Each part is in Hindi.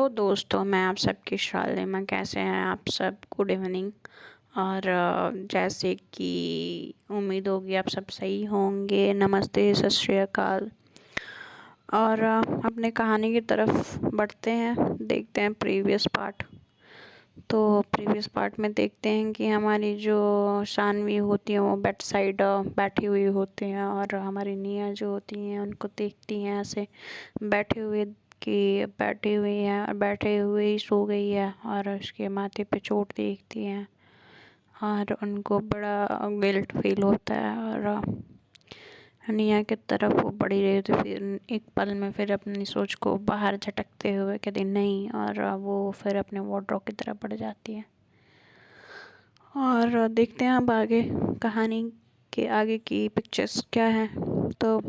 हेलो दोस्तों, मैं आप सबकी शालिमा। कैसे हैं आप सब? Good evening. और जैसे कि उम्मीद होगी आप सब सही होंगे। नमस्ते, सत श्री अकाल। और अपने कहानी की तरफ बढ़ते हैं, देखते हैं प्रीवियस पार्ट। तो प्रीवियस पार्ट में देखते हैं कि हमारी जो शानवी होती हैं वो बेड साइड बैठी हुई होती हैं, और हमारी निया जो होती हैं उनको देखती हैं ऐसे बैठे हुए कि बैठी हुई है और बैठे हुए ही सो गई है, और उसके माथे पे चोट देखती हैं और उनको बड़ा गिल्ट फील होता है। और निया की तरफ वो बड़ी रही तो फिर एक पल में फिर अपनी सोच को बाहर झटकते हुए कहती नहीं, और वो फिर अपने वार्डरोब की तरफ बढ़ जाती है। और देखते हैं अब आगे कहानी के आगे की पिक्चर्स क्या हैं। तो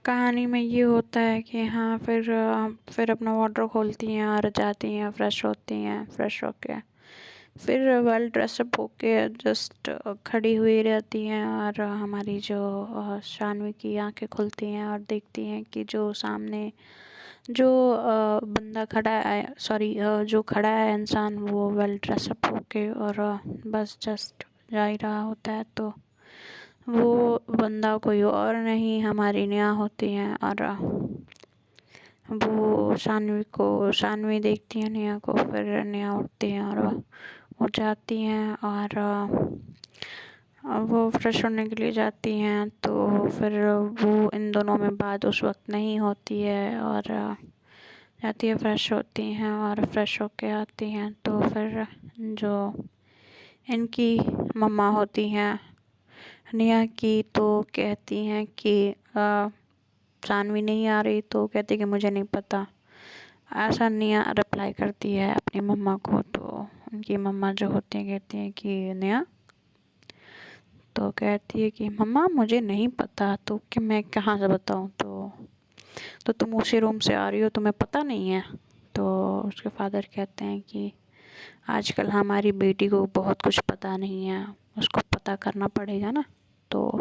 कहानी में ये होता है कि हाँ फिर अपना वार्डरोब खोलती हैं और जाती हैं, फ्रेश होती हैं। फ्रेश होके फिर वेल ड्रेसअप होके जस्ट खड़ी हुई रहती हैं, और हमारी जो शानवी की आंखें खुलती हैं और देखती हैं कि जो सामने जो बंदा खड़ा है, सॉरी जो खड़ा है इंसान, वो वेल ड्रेसअप होके और बस जस्ट जा ही रहा होता है। तो वो बंदा कोई और नहीं हमारी नेहा होती हैं। और वो शानवी देखती है नेहा को, फिर नेहा उठती हैं और वो जाती हैं और वो फ्रेश होने के लिए जाती हैं। तो फिर वो इन दोनों में बात उस वक्त नहीं होती है, और जाती है, फ्रेश होती हैं और फ्रेश होके आती हैं। तो फिर जो इनकी मम्मा होती हैं नेहा की, तो कहती हैं कि शानवी नहीं आ रही, तो कहती कि मुझे नहीं पता। ऐसा नेहा रिप्लाई करती है अपनी मम्मा को। तो उनकी मम्मा जो होती हैं कहती हैं कि नेहा, तो कहती है कि मम्मा मुझे नहीं पता, तो कि मैं कहाँ से बताऊँ। तो तुम उसी रूम से आ रही हो, तुम्हें पता नहीं है? तो उसके फादर कहते हैं कि आजकल हमारी बेटी को बहुत कुछ पता नहीं है, उसको पता करना पड़ेगा ना। तो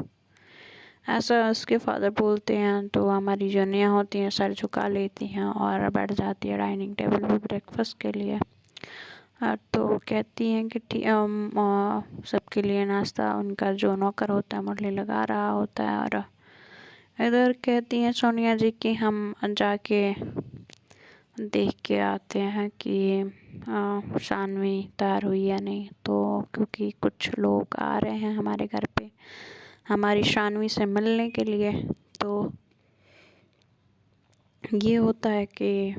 ऐसा उसके फादर बोलते हैं। तो हमारी जो नेहा होती हैं सर झुका लेती हैं और बैठ जाती है डाइनिंग टेबल पर ब्रेकफास्ट के लिए। तो कहती हैं कि सबके लिए नाश्ता उनका जो नौकर होता है मुरली लगा रहा होता है। और इधर कहती हैं सोनिया जी कि हम जाके देख के आते हैं कि शानवी तैयार हुई या नहीं। तो क्योंकि कुछ लोग आ रहे हैं हमारे घर पे हमारी शानवी से मिलने के लिए। तो ये होता है कि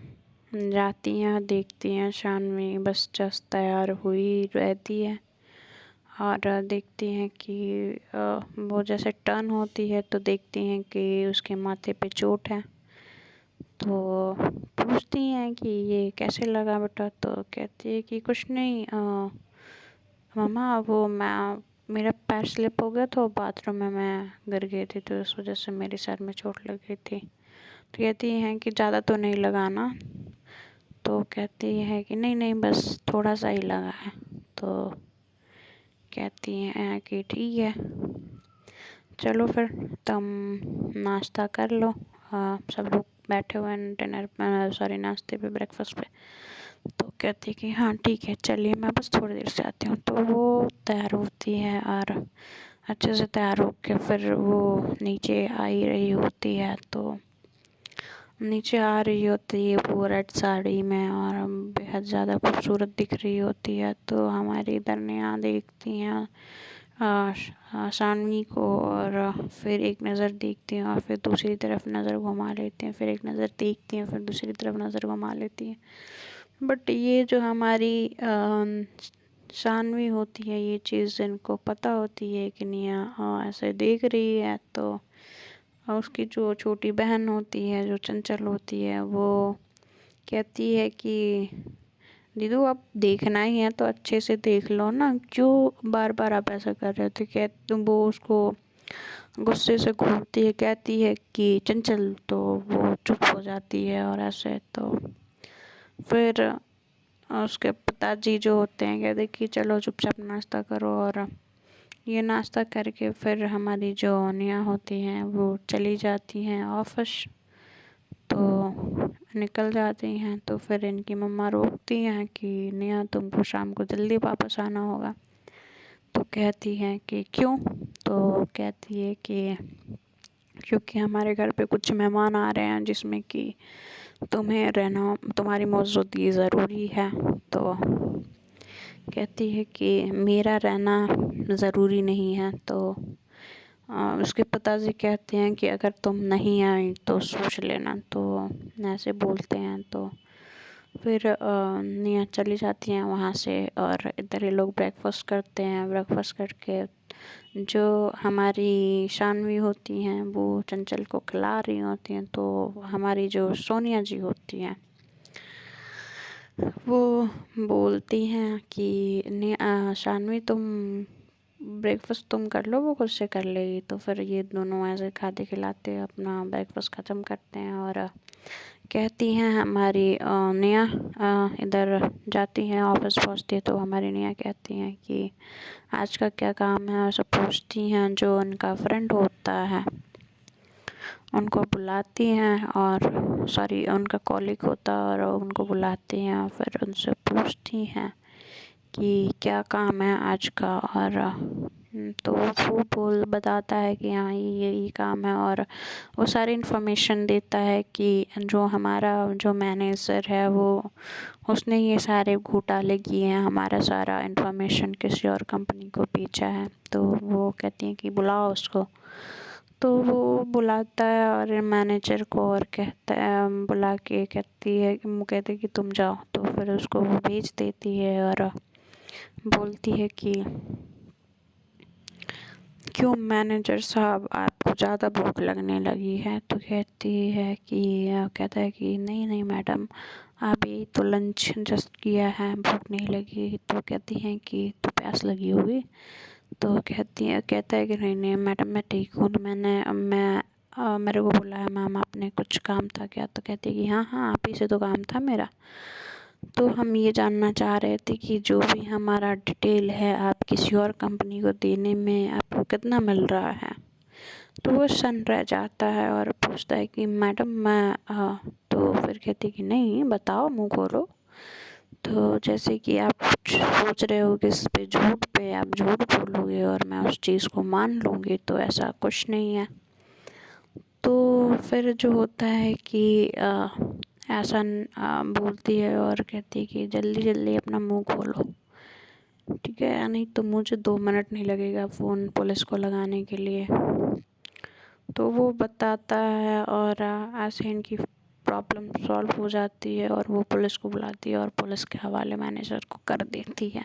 जाती हैं, देखती हैं शानवी बस जस्ट तैयार हुई रहती है, और देखती हैं कि वो जैसे टर्न होती है तो देखती हैं कि उसके माथे पे चोट है। तो पूछती हैं कि ये कैसे लगा बेटा? तो कहती है कि कुछ नहीं मम्मा, वो मेरा पैर स्लिप हो गया, तो बाथरूम में मैं गिर गई थी, तो इस वजह से मेरे सर में चोट लग गई थी। तो कहती हैं कि ज़्यादा तो नहीं लगाना? तो कहती है कि नहीं नहीं, बस थोड़ा सा ही लगा है। तो कहती हैं कि ठीक है, चलो फिर तुम नाश्ता कर लो। सब लोग बैठे हुए हैं डिनर, सॉरी नाश्ते पे, ब्रेकफास्ट पे। तो कहती है कि हाँ ठीक है, चलिए मैं बस थोड़ी देर से आती हूँ। तो वो तैयार होती है और अच्छे से तैयार होकर फिर वो नीचे आ ही रही होती है। तो नीचे आ रही होती है वो रेड साड़ी में और बेहद ज़्यादा खूबसूरत दिख रही होती है। तो हमारी इधर नेहा देखती हैं शानवी को, और फिर एक नज़र देखती हैं और फिर दूसरी तरफ नज़र घुमा लेती हैं, फिर एक नज़र देखती हैं, फिर दूसरी तरफ नज़र घुमा लेती हैं। बट ये जो हमारी शानवी होती है, ये चीज़ इनको पता होती है कि नेहा ऐसे देख रही है। तो उसकी जो छोटी बहन होती है, जो चंचल होती है, वो कहती है कि दीदू अब देखना ही है तो अच्छे से देख लो ना, क्यों बार बार आप ऐसा कर रहे हो? तो वो उसको गुस्से से घूरती है, कहती है कि चंचल, तो वो चुप हो जाती है। और ऐसे तो फिर उसके पिताजी जो होते हैं कहते कि चलो चुपचाप नाश्ता करो। और ये नाश्ता करके फिर हमारी जो नेहा होती हैं वो चली जाती हैं ऑफिस। तो निकल जाती हैं। तो फिर इनकी मम्मा रोकती हैं कि नेहा तुमको शाम को जल्दी वापस आना होगा। तो कहती हैं कि क्यों? तो कहती है कि क्योंकि हमारे घर पे कुछ मेहमान आ रहे हैं जिसमें कि तुम्हें रहना, तुम्हारी मौजूदगी ज़रूरी है। तो कहती है कि मेरा रहना ज़रूरी नहीं है। तो उसके पिताजी कहते हैं कि अगर तुम नहीं आई तो सोच लेना। तो ऐसे बोलते हैं। तो फिर नेहा चली जाती हैं वहाँ से और इधर ये लोग ब्रेकफास्ट करते हैं। ब्रेकफास्ट करके जो हमारी शानवी होती हैं वो चंचल को खिला रही होती हैं। तो हमारी जो सोनिया जी होती हैं वो बोलती हैं कि शानवी तुम ब्रेकफास्ट तुम कर लो, वो खुद से कर लेगी। तो फिर ये दोनों ऐसे खाते खिलाते अपना ब्रेकफास्ट ख़त्म करते हैं और कहती हैं हमारी नेहा इधर जाती हैं, ऑफिस पहुंचती है। तो हमारी नेहा कहती हैं कि आज का क्या काम है, ऐसा पूछती हैं। जो उनका फ्रेंड होता है उनको बुलाती हैं और सॉरी उनका कॉलीग होता है और उनको बुलाती हैं और फिर उनसे पूछती हैं कि क्या काम है आज का। और तो वो बताता है कि हाँ ये काम है और वो सारी इन्फॉर्मेशन देता है कि जो हमारा जो मैनेजर है वो उसने ये सारे घोटाले किए हैं, हमारा सारा इन्फॉर्मेशन किसी और कंपनी को बेचा है। तो वो कहती हैं कि बुलाओ उसको। तो वो बुलाता है और मैनेजर को और कहता है, बुला के कहती है कि वो कहते हैं कि तुम जाओ। तो फिर उसको वो भेज देती है और बोलती है कि क्यों मैनेजर साहब आपको ज़्यादा भूख लगने लगी है? तो कहती है कि कहता है कि नहीं नहीं मैडम, अभी तो लंच जस्ट किया है, भूख नहीं लगी। तो कहती हैं कि तो प्यास लगी होगी। तो कहता है कि नहीं नहीं मैडम मैं ठीक हूँ। तो मेरे को बोला है मैम आपने, कुछ काम था क्या? तो कहती है कि हाँ हाँ आप ही से तो काम था मेरा। तो हम ये जानना चाह रहे थे कि जो भी हमारा डिटेल है आप किसी और कंपनी को देने में आपको कितना मिल रहा है? तो वो सन रह जाता है और पूछता है कि मैडम तो फिर कहती है कि नहीं बताओ, मुँह खोलो। तो जैसे कि आप सोच रहे हो कि इस पे झूठ पे आप झूठ बोलोगे और मैं उस चीज़ को मान लूँगी, तो ऐसा कुछ नहीं है। तो फिर जो होता है कि ऐसा बोलती है और कहती है कि जल्दी जल्दी अपना मुंह खोलो, ठीक है, नहीं तो मुझे 2 मिनट नहीं लगेगा फ़ोन पुलिस को लगाने के लिए। तो वो बताता है और ऐसे इनकी प्रॉब्लम सॉल्व हो जाती है और वो पुलिस को बुलाती है और पुलिस के हवाले मैनेजर को कर देती है।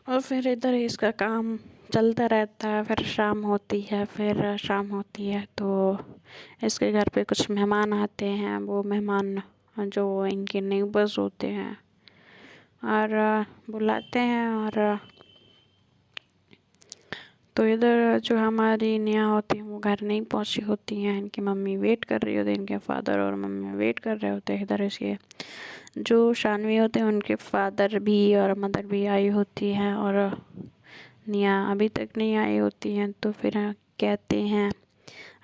और फिर इधर इसका काम चलता रहता है। फिर शाम होती है तो इसके घर पे कुछ मेहमान आते हैं। वो मेहमान जो इनके नेबर्स होते हैं और बुलाते हैं। और तो इधर जो हमारी नेहा होती है वो घर नहीं पहुंची होती हैं। इनकी मम्मी वेट कर रही होती है, इनके फादर और मम्मी वेट कर रहे होते हैं। इधर इसके जो शानवी होते हैं उनके फादर भी और मदर भी आई होती हैं और नेहा अभी तक नहीं आई होती हैं। तो फिर कहते हैं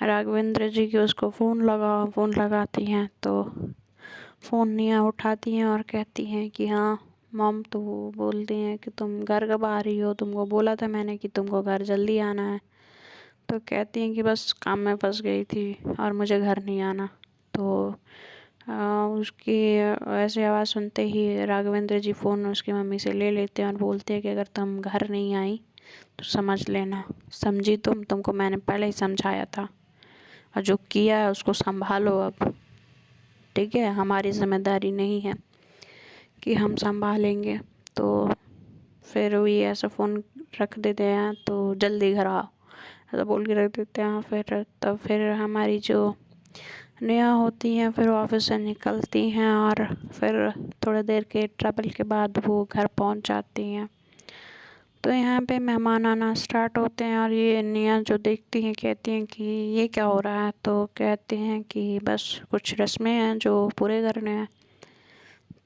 राघवेंद्र जी की उसको फ़ोन लगाती हैं। तो फ़ोन नेहा उठाती हैं और कहती हैं कि हाँ मॉम। तो वो बोलती हैं कि तुम घर कब आ रही हो, तुमको बोला था मैंने कि तुमको घर जल्दी आना है। तो कहती हैं कि बस काम में फंस गई थी और मुझे घर नहीं आना। तो उसकी ऐसी आवाज़ सुनते ही राघवेंद्र जी फ़ोन उसकी मम्मी से ले लेते हैं और बोलते हैं कि अगर तुम घर नहीं आई तो समझ लेना, समझी तुमको मैंने पहले ही समझाया था और जो किया है उसको संभालो अब, ठीक है, हमारी जिम्मेदारी नहीं है कि हम संभालेंगे। तो फिर वो ये ऐसा फ़ोन रख देते हैं, तो जल्दी घर आओ ऐसा बोल के रख देते हैं। फिर हमारी जो नेहा होती हैं फिर ऑफिस से निकलती हैं और फिर थोड़ी देर के ट्रैवल के बाद वो घर पहुंच जाती हैं। तो यहाँ पे मेहमान आना स्टार्ट होते हैं और ये नेहा जो देखती हैं कहती हैं कि ये क्या हो रहा है। तो कहते हैं कि बस कुछ रस्में हैं जो पूरे करने हैं।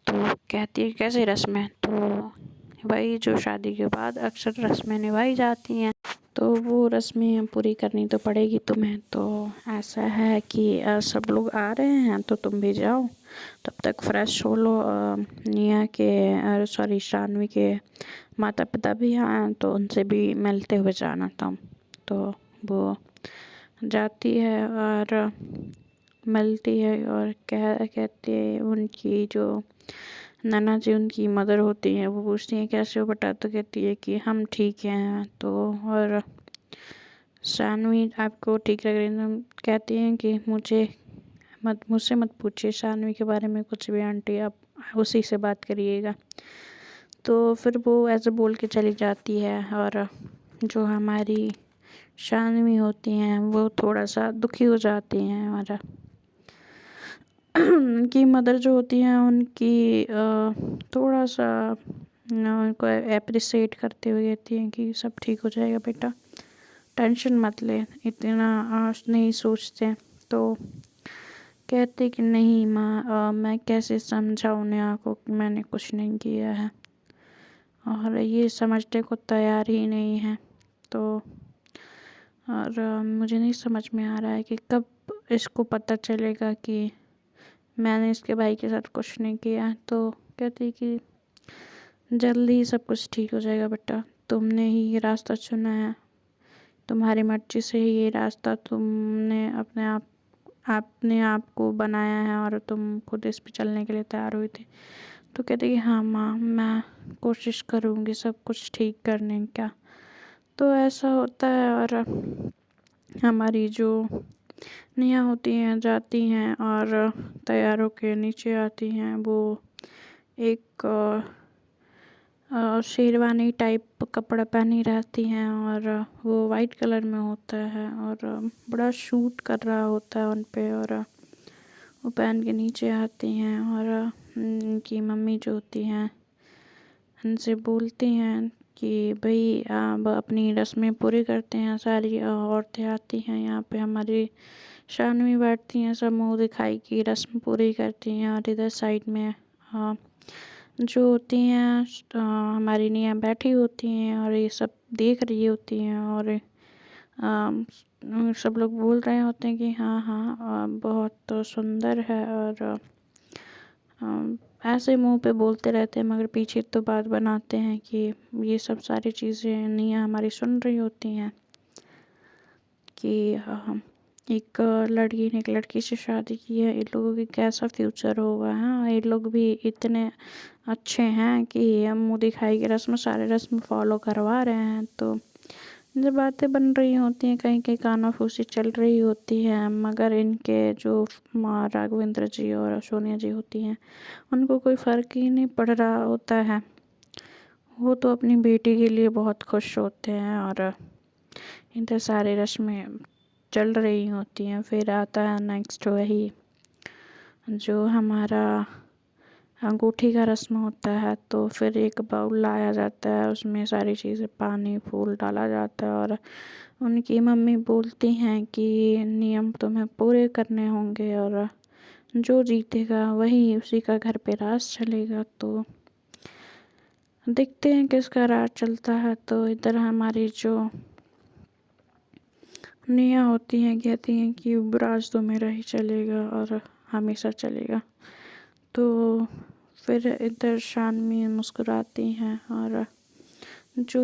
तो कहती है कैसी रस्में? तो वही जो शादी के बाद अक्सर रस्में निभाई जाती हैं। तो वो रस्में पूरी करनी तो पड़ेगी तुम्हें। तो ऐसा है कि सब लोग आ रहे हैं तो तुम भी जाओ, तब तक फ्रेश हो लो। निया के सॉरी शानवी के माता पिता भी हैं तो उनसे भी मिलते हुए जाना था। तो वो जाती है और मिलती है और कहती है, उनकी जो नैना जी उनकी मदर होती हैं वो पूछती हैं कैसे हो बेटा, तो कहती है कि हम ठीक हैं। तो और शानवी आपको ठीक लग रही है, कहती हैं कि मुझसे मत पूछिए शानवी के बारे में कुछ भी आंटी, आप उसी से बात करिएगा। तो फिर वो ऐसे बोल के चली जाती है और जो हमारी शानवी होती हैं वो थोड़ा सा दुखी हो जाती हैं और उनकी मदर जो होती हैं उनकी थोड़ा सा उनको अप्रिसिएट करते हुए कहती हैं कि सब ठीक हो जाएगा बेटा, टेंशन मत ले, इतना नहीं सोचते। तो कहते कि नहीं माँ, मैं कैसे समझाऊँ नेहा को कि मैंने कुछ नहीं किया है, और ये समझने को तैयार ही नहीं है। तो और मुझे नहीं समझ में आ रहा है कि कब इसको पता चलेगा कि मैंने इसके भाई के साथ कुछ नहीं किया। तो कहती कि जल्दी ही सब कुछ ठीक हो जाएगा बेटा, तुमने ही ये रास्ता चुना है, तुम्हारी मर्जी से ही ये रास्ता तुमने अपने आप को बनाया है और तुम खुद इस पे चलने के लिए तैयार हुई थी। तो कहती कि हाँ माँ, मैं कोशिश करूँगी सब कुछ ठीक करने का। तो ऐसा होता है और हमारी जो नेहा होती हैं जाती हैं और तैयार होके नीचे आती हैं। वो एक शेरवानी टाइप कपड़ा पहनी रहती हैं और वो वाइट कलर में होता है और बड़ा शूट कर रहा होता है उन पे, और वो पहन के नीचे आती हैं और उनकी मम्मी जो होती हैं उनसे बोलती हैं कि भाई अब अपनी रस्में पूरी करते हैं, सारी औरतें आती हैं यहाँ पे, हमारी शानवी बैठती हैं, सब मुँह दिखाई की रस्म पूरी करती हैं। और इधर साइड में जो होती हैं हमारी निया बैठी होती हैं और ये सब देख रही होती हैं और सब लोग बोल रहे होते हैं कि हाँ हाँ बहुत सुंदर है, और ऐसे मुंह पे बोलते रहते हैं मगर पीछे तो बात बनाते हैं कि ये सब सारी चीज़ें निया हमारी सुन रही होती हैं कि एक लड़की ने एक लड़की से शादी की है, इन लोगों की कैसा फ्यूचर होगा। हाँ, ये लोग भी इतने अच्छे हैं कि हम मुँह दिखाई की रस्म सारे रस्म फॉलो करवा रहे हैं। तो जब बातें बन रही होती हैं, कहीं कहीं कानाफूसी चल रही होती है, मगर इनके जो माँ राघवेंद्र जी और सोनिया जी होती हैं उनको कोई फ़र्क ही नहीं पड़ रहा होता है। वो तो अपनी बेटी के लिए बहुत खुश होते हैं और इधर सारी रस्में चल रही होती हैं। फिर आता है नेक्स्ट वही जो हमारा अंगूठी का रस्म होता है। तो फिर एक बाउल लाया जाता है, उसमें सारी चीज़ें पानी फूल डाला जाता है और उनकी मम्मी बोलती हैं कि नियम तुम्हें पूरे करने होंगे और जो जीतेगा वही उसी का घर पे राज चलेगा। तो देखते हैं किसका राज चलता है। तो इधर हमारी जो निया होती हैं कहती हैं कि राज तो मेरा ही चलेगा और हमेशा चलेगा। तो फिर इधर शानवी मुस्कुराती हैं और जो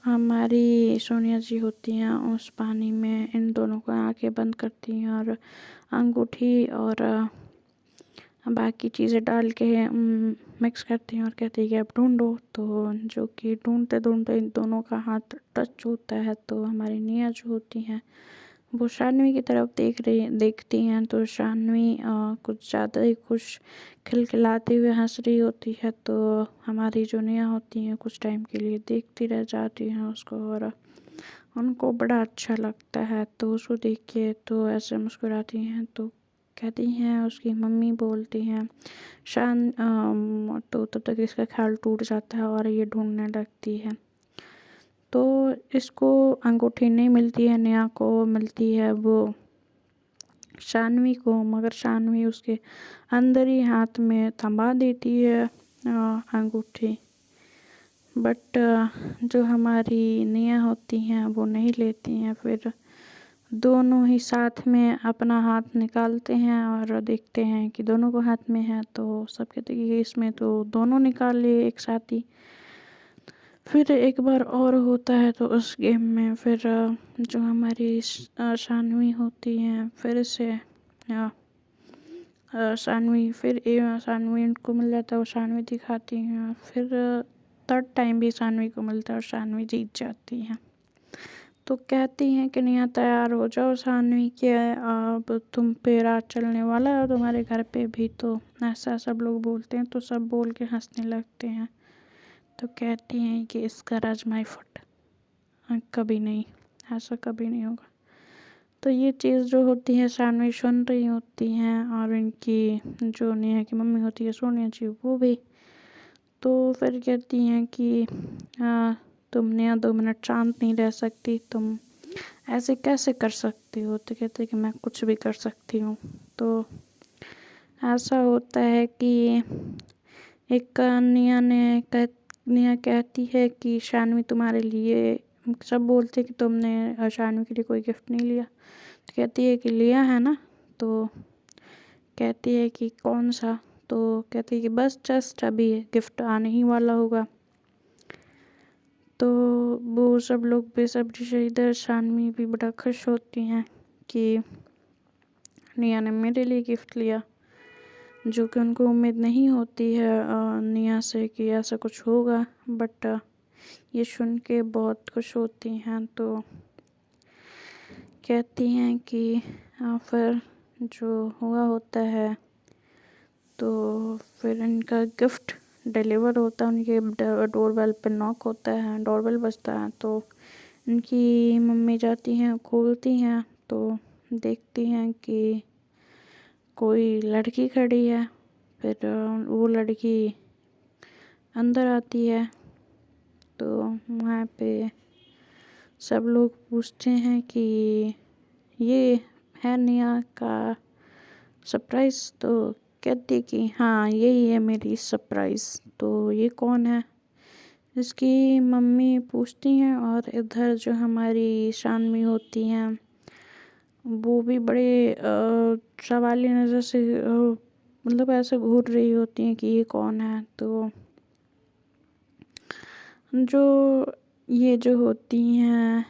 हमारी सोनिया जी होती हैं उस पानी में इन दोनों को आंखें बंद करती हैं और अंगूठी और बाकी चीज़ें डाल के मिक्स करती हैं और कहती है कि अब ढूंढो। तो जो कि ढूंढते ढूंढते इन दोनों का हाथ टच होता है। तो हमारी निया जो होती हैं वो शानवी की तरफ देखती हैं। तो शानवी कुछ ज़्यादा ही खुश खिलखिलाते हुए हंस रही होती है। तो हमारी जो निया होती हैं कुछ टाइम के लिए देखती रह जाती हैं उसको और उनको बड़ा अच्छा लगता है। तो उसको देख के तो ऐसे मुस्कुराती हैं। तो कहती हैं, उसकी मम्मी बोलती हैं तो तब तक इसका ख्याल टूट जाता है और ये ढूंढने लगती है। तो इसको अंगूठी नहीं मिलती है, नेहा को मिलती है वो शानवी को, मगर शानवी उसके अंदर ही हाथ में थमा देती है अंगूठी। बट जो हमारी निया होती हैं वो नहीं लेती हैं। फिर दोनों ही साथ में अपना हाथ निकालते हैं और देखते हैं कि दोनों को हाथ में है, तो सब कहते हैं कि इसमें तो दोनों निकाल लिए एक साथ ही। फिर एक बार और होता है तो उस गेम में फिर जो हमारी शानवी होती हैं फिर से शानवी शानवी उनको मिल जाता है, वो शानवी दिखाती हैं। फिर थर्ड टाइम भी शानवी को मिलता है और शानवी जीत जाती हैं। तो कहती हैं कि नेहा तैयार हो जाओ शानवी के, अब तुम पे राज चलने वाला है और तुम्हारे घर पे भी। तो ऐसा सब लोग बोलते हैं तो सब बोल के हंसने लगते हैं। तो कहती हैं कि इसका राज माई फुट, कभी नहीं, ऐसा कभी नहीं होगा। तो ये चीज़ जो होती है शानवी सुन रही होती हैं और इनकी जो नेहा की मम्मी होती है सोनिया जी वो भी। तो फिर कहती हैं कि तुम नेहा 2 मिनट शांत नहीं रह सकती, तुम ऐसे कैसे कर सकती हो। तो कहते हैं कि मैं कुछ भी कर सकती हूँ। तो ऐसा होता है कि एक नेहा कहती है कि शानवी तुम्हारे लिए, सब बोलते हैं कि तुमने शानवी के लिए कोई गिफ्ट नहीं लिया। तो कहती है कि लिया है ना। तो कहती है कि कौन सा। तो कहती है कि बस जस्ट अभी गिफ्ट आने ही वाला होगा। तो वो सब लोग बेसब्री से इधर शानवी भी बड़ा खुश होती हैं कि नेहा ने मेरे लिए गिफ्ट लिया, जो कि उनको उम्मीद नहीं होती है नेहा से कि ऐसा कुछ होगा। बट ये सुन के बहुत खुश होती हैं। तो कहती हैं कि फिर जो हुआ होता है तो फिर इनका गिफ्ट डिलीवर होता है, उनके डोरबेल पे नॉक होता है, डोरबेल बजता है। तो उनकी मम्मी जाती हैं, खोलती हैं तो देखती हैं कि कोई लड़की खड़ी है। फिर वो लड़की अंदर आती है। तो वहाँ पे सब लोग पूछते हैं कि ये है नेहा का सरप्राइज़। तो कहती कि हाँ यही है मेरी सरप्राइज़। तो ये कौन है, इसकी मम्मी पूछती हैं। और इधर जो हमारी शानवी होती हैं वो भी बड़े सवालिया नज़र से मतलब ऐसे घूर रही होती हैं कि ये कौन है। तो जो ये जो होती हैं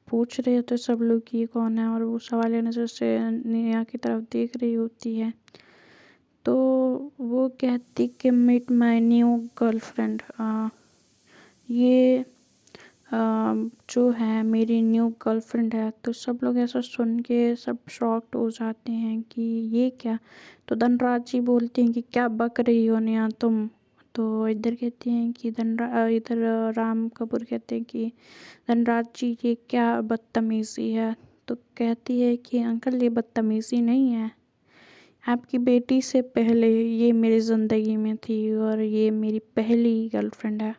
पूछ रहे होते सब लोग कि ये कौन है, और वो सवालिया नज़र से नेहा की तरफ देख रही होती है। तो वो कहती कि मीट माय न्यू गर्लफ्रेंड, ये जो है मेरी न्यू गर्लफ्रेंड है। तो सब लोग ऐसा सुन के सब शॉक्ड हो जाते हैं कि ये क्या। तो धनराज जी बोलते हैं कि क्या बक रही हो नेहा तुम। तो इधर कहते हैं कि इधर राम कपूर कहते हैं कि धनराज जी ये क्या बदतमीज़ी है। तो कहती है कि अंकल ये बदतमीज़ी नहीं है, आपकी बेटी से पहले ये मेरी ज़िंदगी में थी और ये मेरी पहली गर्लफ्रेंड है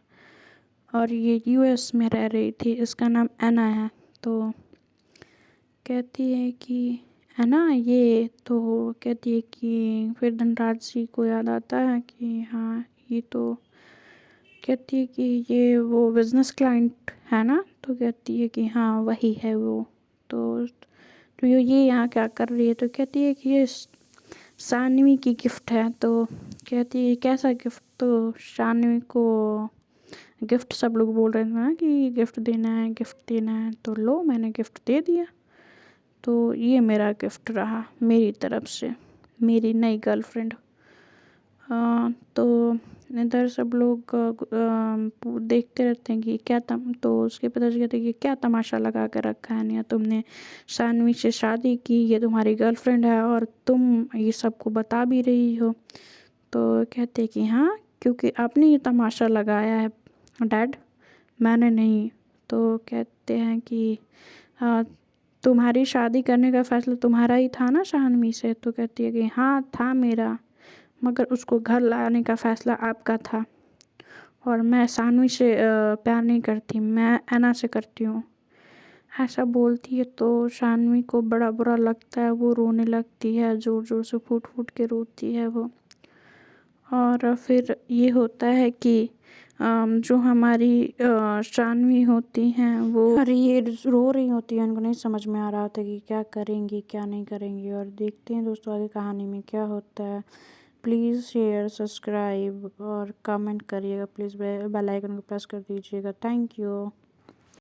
और ये यूएस में रह रही थी, इसका नाम एना है। तो कहती है कि एना ये। तो कहती है कि फिर धनराज जी को याद आता है कि हाँ ये तो, कहती है कि ये वो बिज़नेस क्लाइंट है ना। तो कहती है कि हाँ वही है वो। तो ये यहाँ क्या कर रही है। तो कहती है कि ये शानवी की गिफ्ट है। तो कहती है कैसा गिफ्ट। तो शानवी को गिफ्ट सब लोग बोल रहे थे ना कि गिफ्ट देना है गिफ्ट देना है, तो लो मैंने गिफ्ट दे दिया। तो ये मेरा गिफ्ट रहा मेरी तरफ से मेरी नई गर्लफ्रेंड। तो इधर सब लोग देखते रहते हैं कि क्या तो उसके पिताजी कहते हैं कि क्या तमाशा लगा कर रखा है नेहा, तुमने शानवी से शादी की, ये तुम्हारी गर्लफ्रेंड है और तुम ये सबको बता भी रही हो। तो कहते हैं कि हाँ क्योंकि आपने ये तमाशा लगाया है डैड, मैंने नहीं। तो कहते हैं कि तुम्हारी शादी करने का फैसला तुम्हारा ही था ना शानवी से। तो कहती है कि हाँ था मेरा, मगर उसको घर लाने का फैसला आपका था और मैं शानवी से प्यार नहीं करती, मैं एना से करती हूँ। ऐसा बोलती है तो शानवी को बड़ा बुरा लगता है, वो रोने लगती है, ज़ोर ज़ोर से फूट फूट के रोती है वो। और फिर ये होता है कि जो हमारी शानवी होती हैं वो अरे ये रो रही होती है, उनको नहीं समझ में आ रहा होता कि क्या करेंगी क्या नहीं करेंगी। और देखते हैं दोस्तों आगे कहानी में क्या होता है। प्लीज़ शेयर, सब्सक्राइब और कमेंट करिएगा। प्लीज़ बेल आइकन को प्रेस कर दीजिएगा। Thank you.